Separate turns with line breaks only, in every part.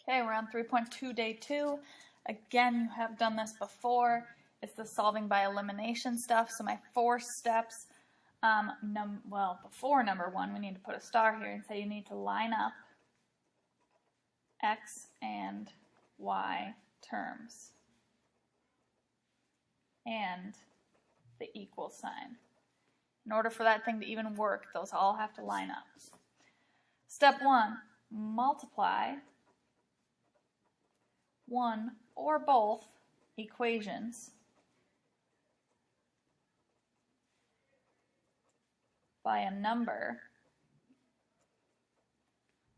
Okay, we're on 3.2, day 2. Again, you have done this before. It's the solving by elimination stuff. So my 4 steps, before number 1, we need to put a star here and say you need to line up x and y terms and the equal sign. In order for that thing to even work, those all have to line up. Step 1, multiply one or both equations by a number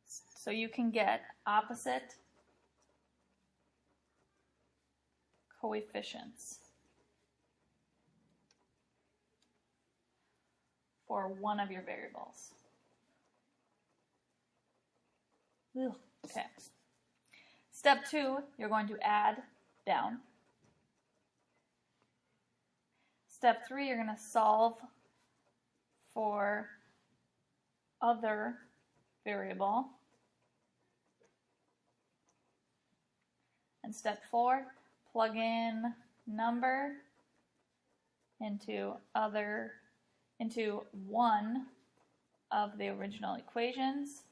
so you can get opposite coefficients for one of your variables. Okay. Step 2, you're going to add down. Step 3, you're going to solve for other variable. And step 4, plug in number into one of the original equations.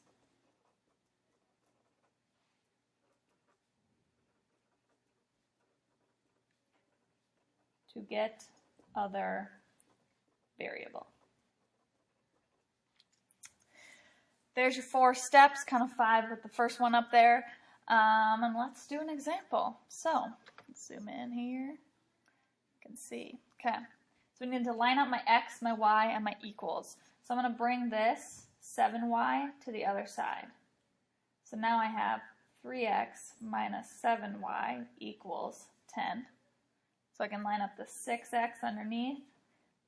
To get other variable. There's your 4 steps, kind of 5 with the first one up there. And let's do an example. So, let's zoom in here. You can see. Okay. So we need to line up my x, my y, and my equals. So I'm going to bring this 7y to the other side. So now I have 3x minus 7y equals 10. So I can line up the 6x underneath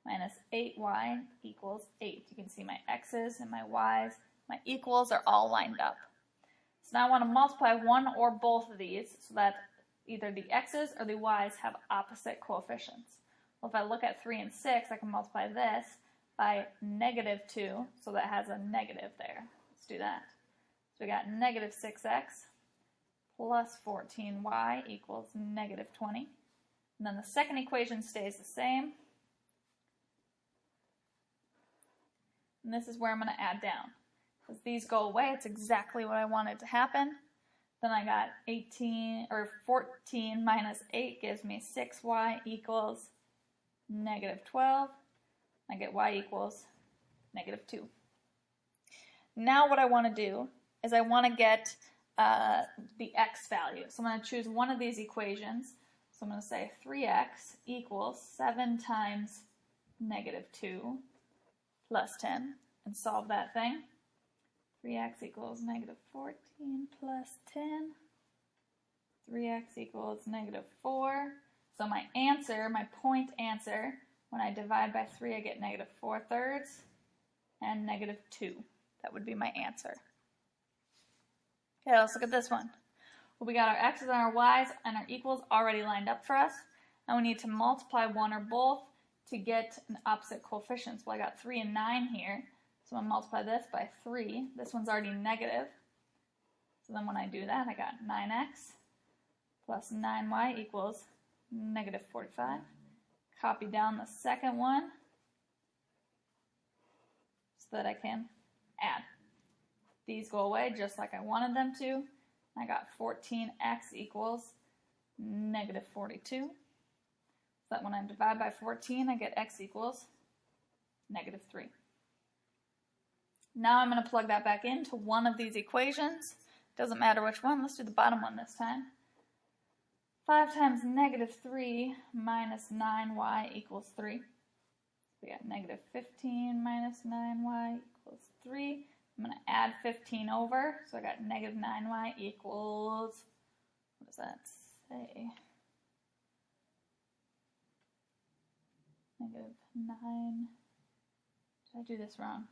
minus 8y equals 8. You can see my x's and my y's. My equals are all lined up. So now I want to multiply one or both of these so that either the x's or the y's have opposite coefficients. Well, if I look at 3 and 6, I can multiply this by negative 2, so that has a negative there. Let's do that. So we got negative 6x plus 14y equals negative 20. And then the second equation stays the same. And this is where I'm going to add down. As these go away, it's exactly what I wanted to happen. Then I got 14 minus 8 gives me 6y equals negative 12. I get y equals negative 2. Now what I want to do is I want to get the x value. So I'm going to choose one of these equations. So I'm going to say 3x equals 7 times negative 2 plus 10 and solve that thing. 3x equals negative 14 plus 10. 3x equals negative 4. So my answer, my point answer, when I divide by 3, I get negative 4/3 and negative 2. That would be my answer. Okay, let's look at this one. Well, we got our x's and our y's and our equals already lined up for us. And we need to multiply one or both to get an opposite coefficient. Well, I got 3 and 9 here. So I'm going to multiply this by 3. This one's already negative. So then when I do that, I got 9x plus 9y equals negative 45. Copy down the second one so that I can add. These go away just like I wanted them to. I got 14x equals negative 42. So that when I divide by 14, I get x equals negative 3. Now I'm going to plug that back into one of these equations. Doesn't matter which one. Let's do the bottom one this time. 5 times negative 3 minus 9y equals 3. We got negative 15 minus 9y equals 3. I'm going to add 15 over, so I got negative 9y equals, what does that say? Negative 9. Did I do this wrong?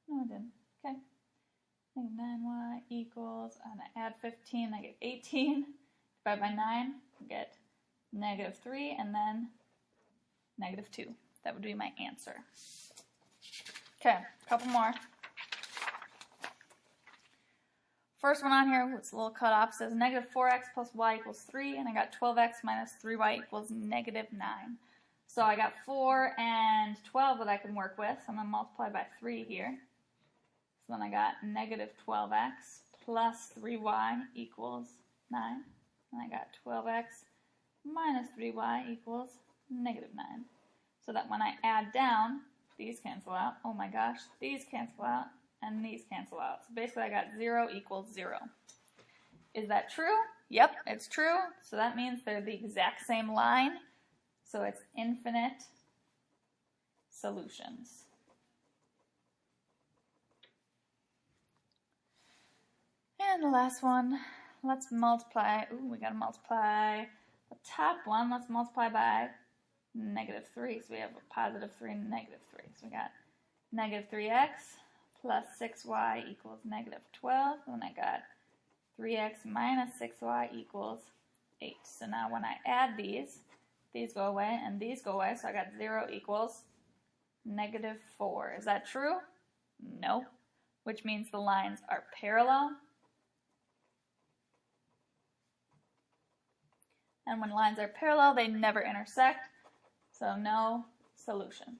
No, I didn't. Okay. Negative 9y equals, I'm going to add 15, I get 18. Divide by 9, I get negative 3, and then negative 2. That would be my answer. Okay, a couple more. first one on here, it's a little cut off, says negative 4x plus y equals 3, and I got 12x minus 3y equals negative 9. So I got 4 and 12 that I can work with, so I'm going to multiply by 3 here. So then I got negative 12x plus 3y equals 9, and I got 12x minus 3y equals negative 9. So that when I add down, these cancel out. Oh my gosh, these cancel out, and these cancel out. So basically I got 0 equals 0. Is that true? Yep, it's true. So that means they're the exact same line. So it's infinite solutions. And the last one, let's multiply. Ooh, we gotta multiply the top one. Let's multiply by negative 3. So we have a positive 3 and negative 3. So we got negative 3x plus 6y equals negative 12. And I got 3x minus 6y equals 8. So now when I add these go away and these go away. So I got 0 equals negative 4. Is that true? No. Which means the lines are parallel. And when lines are parallel, they never intersect. So no solution.